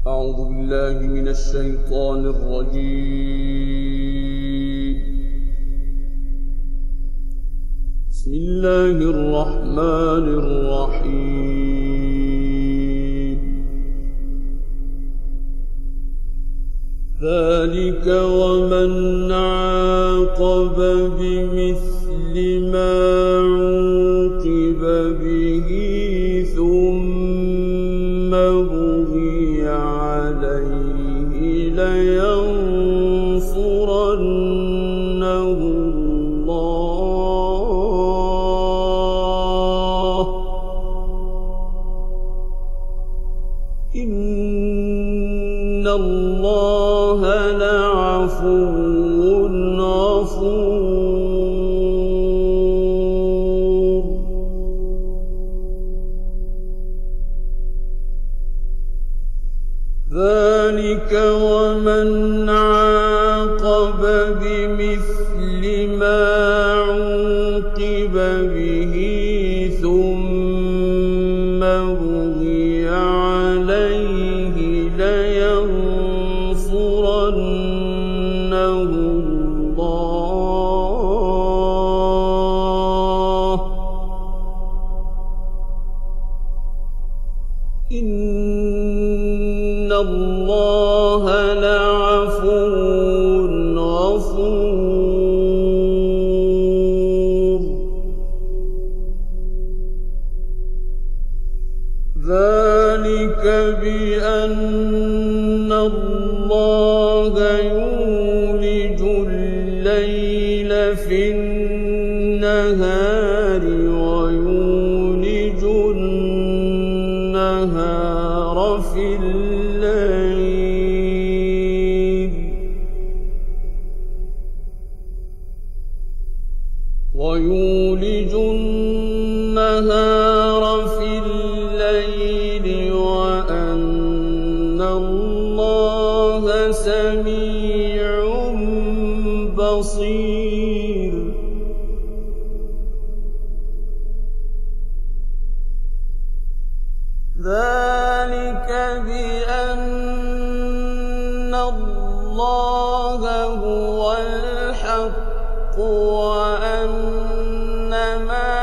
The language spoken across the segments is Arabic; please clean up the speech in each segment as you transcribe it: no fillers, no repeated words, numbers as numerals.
أعوذ بالله من الشيطان الرجيم. بسم الله الرحمن الرحيم. ذلك ومن عاقب بمثل ما عوقب به ثم بغي عليه لينصرنه الله إن الله لعفو غفور. ذلك ومن عاقب بمثل ما عوقب به ثم بغي عليه لينصرنه الله إن الله لعفو غفور. ذلك بأن الله يولج الليل في النهار ويولج النهار في الليل ويولج النهار في الليل وأن الله سميع بصير. ذلك بأن الله هو الحق وأن ما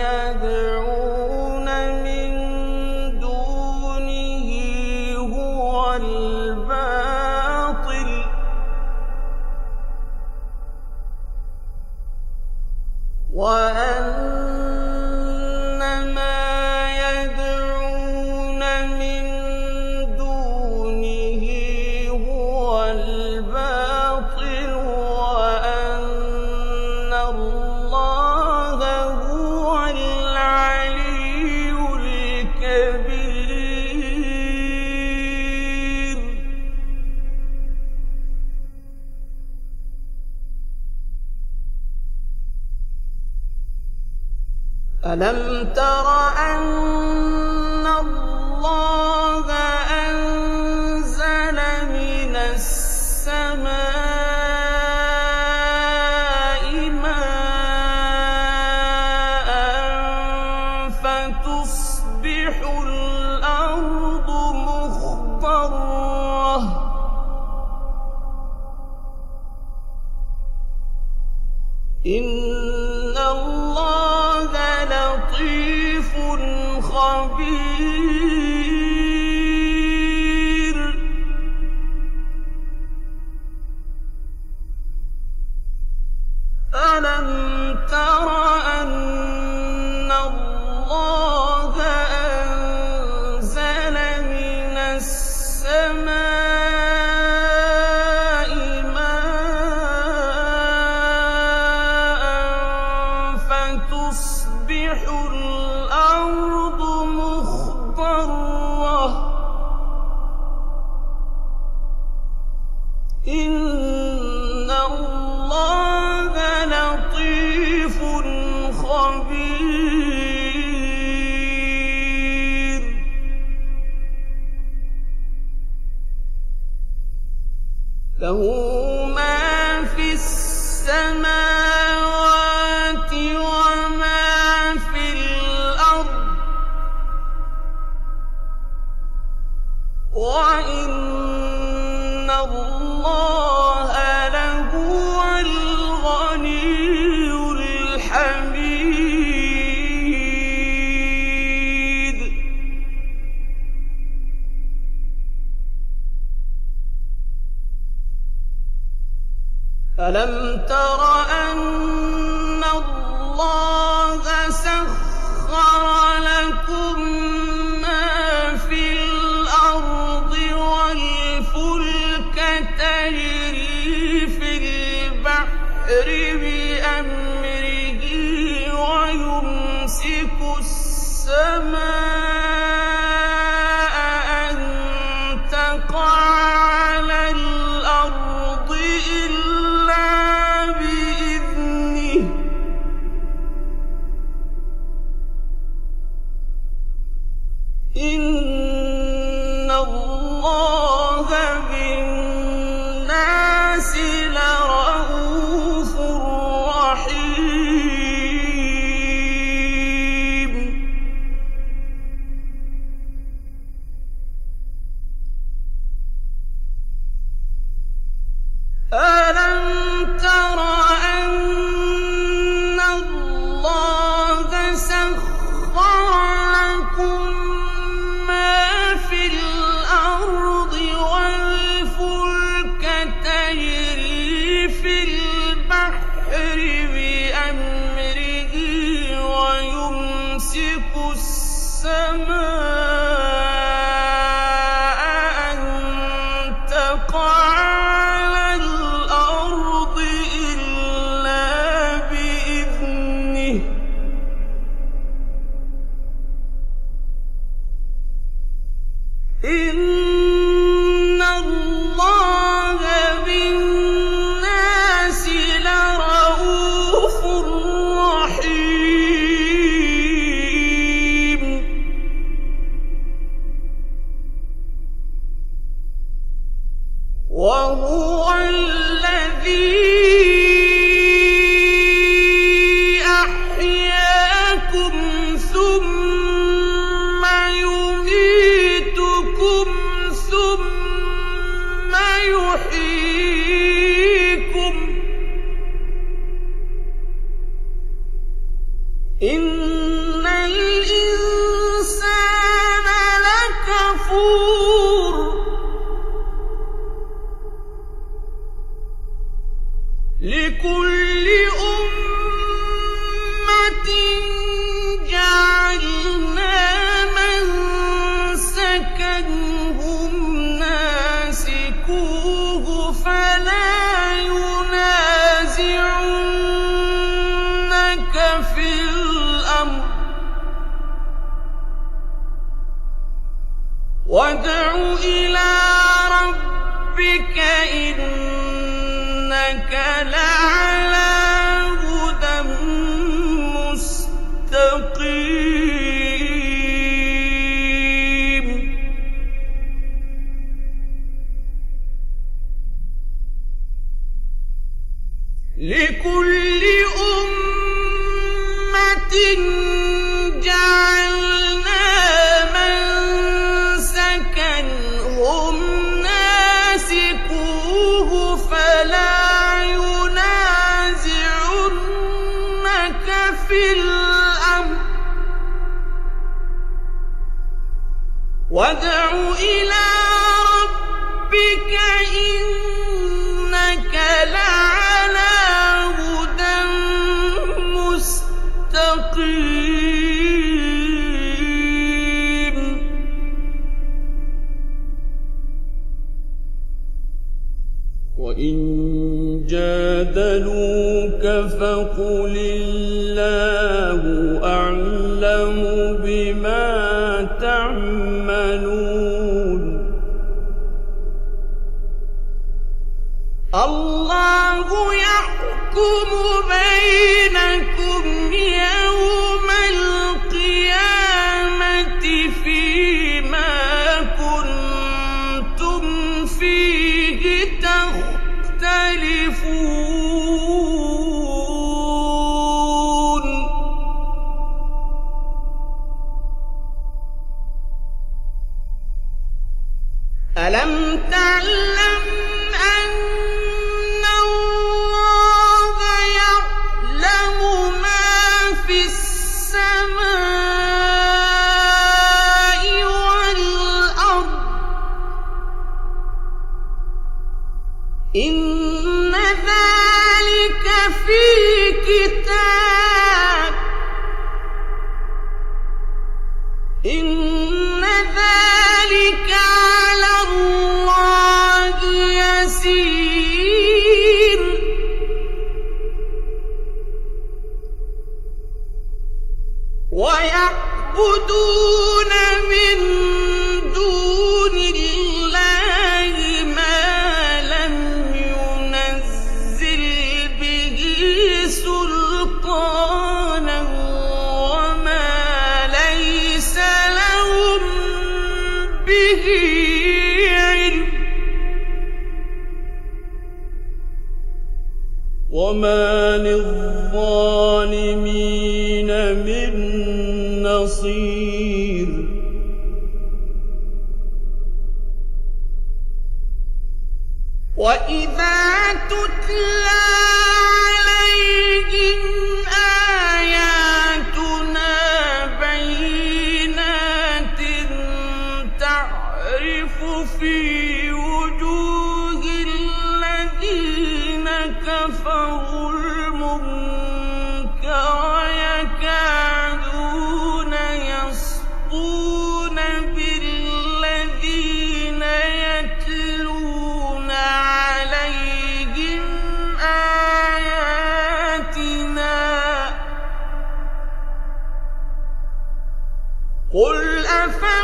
يدعون من دونه هو الباطل وأن ما يدعون من دونه هو الباطل وأن الله هو العلي الكبير. ألم تر أن الله أنزل من السماء ماء فتصبح الأرض مخضرة إن الله لطيف خبير. ألم تر أن الله أنزل من السماء ماء فتصبح الأرض مخضرة إن الله لطيف خبير. له ما في السماوات وما في الأرض وَإِنَّ اللَّهَ لَهُوَ الْغَنِيُّ الْحَمِيدُ. أَلَمْ تَرَ أَنَّ اللَّهَ سَخَّرَ لَكُم مَّا فِي الْأَرْضِ وَالْفُلْكَ تَجْرِي فِي الْبَحْرِ بِأَمْرِهِ وَيُمْسِكُ السَّمَاءَ أَن تَقَعَ عَلَى الْأَرْضِ إِلَّا بِإِذْنِهِ ۗ إِنَّ اللَّهَ بِالنَّاسِ لَرَءُوفٌ رَّحِيمٌ. أَلَمْ تَرَ أَنَّ اللَّهَ سَخَّرَ لَكُم مَّا فِي الْأَرْضِ وَالْفُلْكَ تَجْرِي فِي الْبَحْرِ بِأَمْرِهِ وَيُمْسِكُ السَّمَاءَ أَن تَقَعَ عَلَى الْأَرْضِ إِلَّا بِإِذْنِهِ ۗ إِنَّ اللَّهَ بِالنَّاسِ لَرَءُوفٌ رَّحِيمٌ. وَهُوَ الَّذِي أَحْيَاكُمْ ثُمَّ يُمِيتُكُمْ ثُمَّ يُحْيِيكُمْ ۗ إِنَّ الْإِنسَانَ لَكَفُورٌ. لِكُلِّ أُمَّةٍ جَعَلْنَا مَنسَكًا هُمْ نَاسِكُوهُ فَلَا يُنَازِعُنَّكَ فِي الْأَمْرِ ۚ وَادْعُ إِلَىٰ رَبِّكَ إِنَّكَ لَعَلَىٰ هُدًى مُّسْتَقِيمٍ. لِكُلِّ أُمَّةٍ جَعَلْنَا مَنسَكًا هُمْ نَاسِكُوهُ فَلَا يُنَازِعُنَّكَ فِي الْأَمْرِ ۚ وَادْعُ إِلَىٰ رَبِّكَ إِنَّكَ لَعَلَىٰ هُدًى مُّسْتَقِيمٍ. وَإِن جَادَلُوكَ فَقُلِ اللَّهُ أَعْلَمُ بِمَا تَعْمَلُونَ. اللَّهُ يَحْكُمُ بَيْنَكُمْ يَوْمَ الْقِيَامَةِ فِيمَا كُنتُمْ فِيهِ تَخْتَلِفُونَ. ألم تعلم أن الله يعلم ما في السماء والأرض إن ذلك في كتاب إن ذلك على الله يسير ويعبدون من دون الله ما لم ينزل به سلطانا وما ليس لهم به علم وما للظالمين من نصير وإذا تتلى عليهم آياتنا بينات تعرف في وجوه الذين كفروا المنكر يكادون يسطون بالذين يتلون عليهم آياتنا قل أفأنبئكم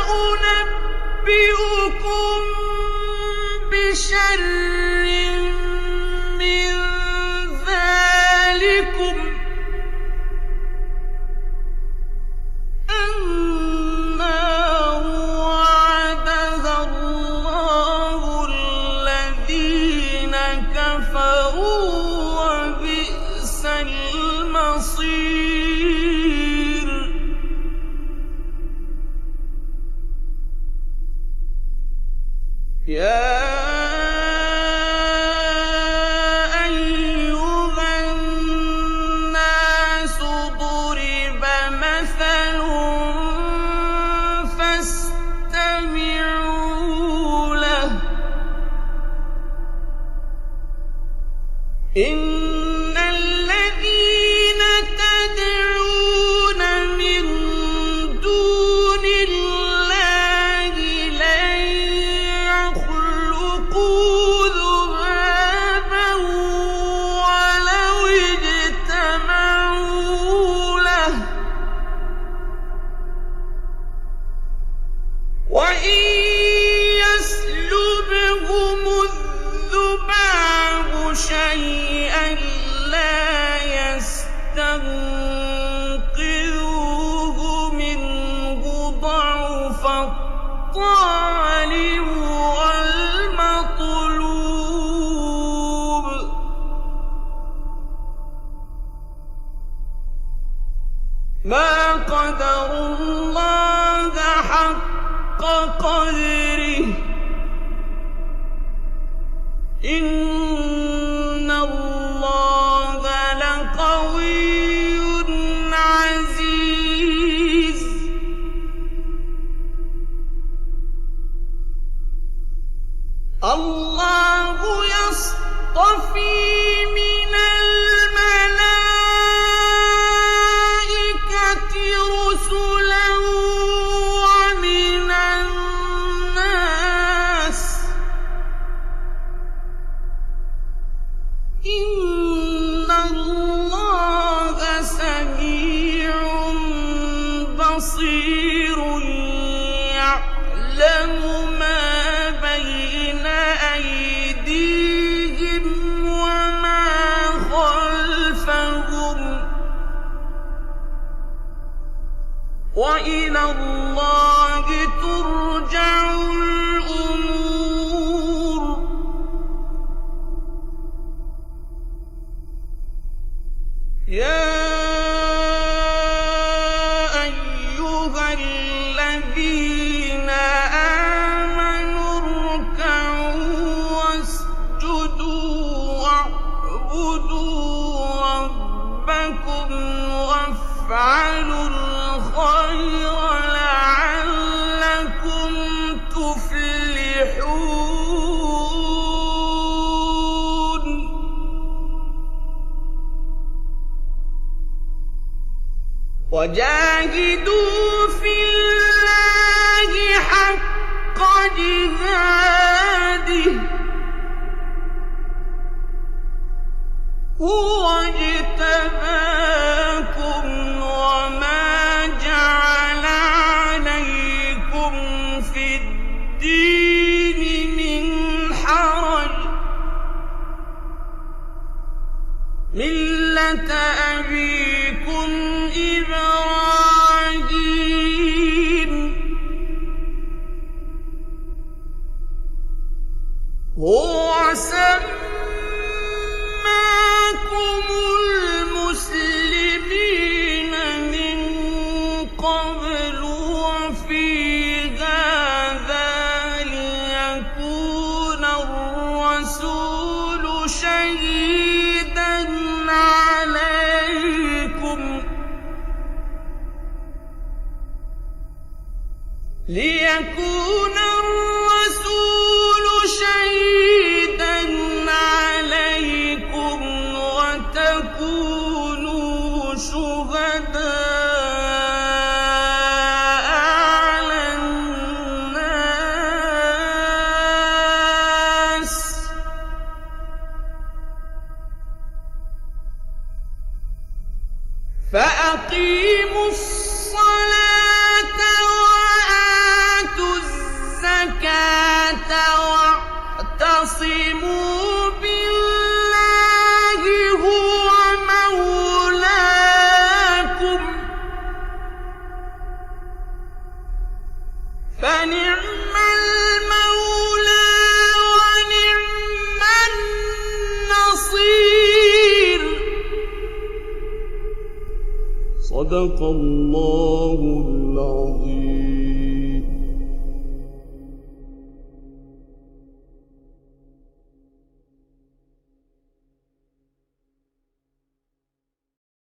بشر من ذلكم النار وعدها الله الذين كفروا وبئس المصير يا أيها الناس ضرب مثل فاستمعوا له إن الذين تدعون من دون الله لن يخلقوا ذبابا ولو اجتمعوا له وإن يسلبهم الذباب شيئا لا يستنقذوه منه ضعف الطالب والمطلوب ما قدروا الله حق قدره إن الله لقوي عزيز الله يصطفي من الملائكة رسلا ومن الناس إن الله سميع بصير يعلم ما بين أيديهم وما خلفهم وإلى الله ترجع الأمور يا أيها الذين آمنوا تفلحون وجاهدوا في الله حق جهاده هو اجتباكم وما جعل عليكم في الدين من حرج ملة أبيكم إبراهيم هو سماكم المسلمين من قبل وفي هذا ليكون الرسول شهيدا عليكم وتكونوا شهداء على الناس فأقيموا الصلاة وآتوا الزكاة واعتصموا بالله هو مولاكم فنعم المولى ونعم النصير صدق الله العظيم.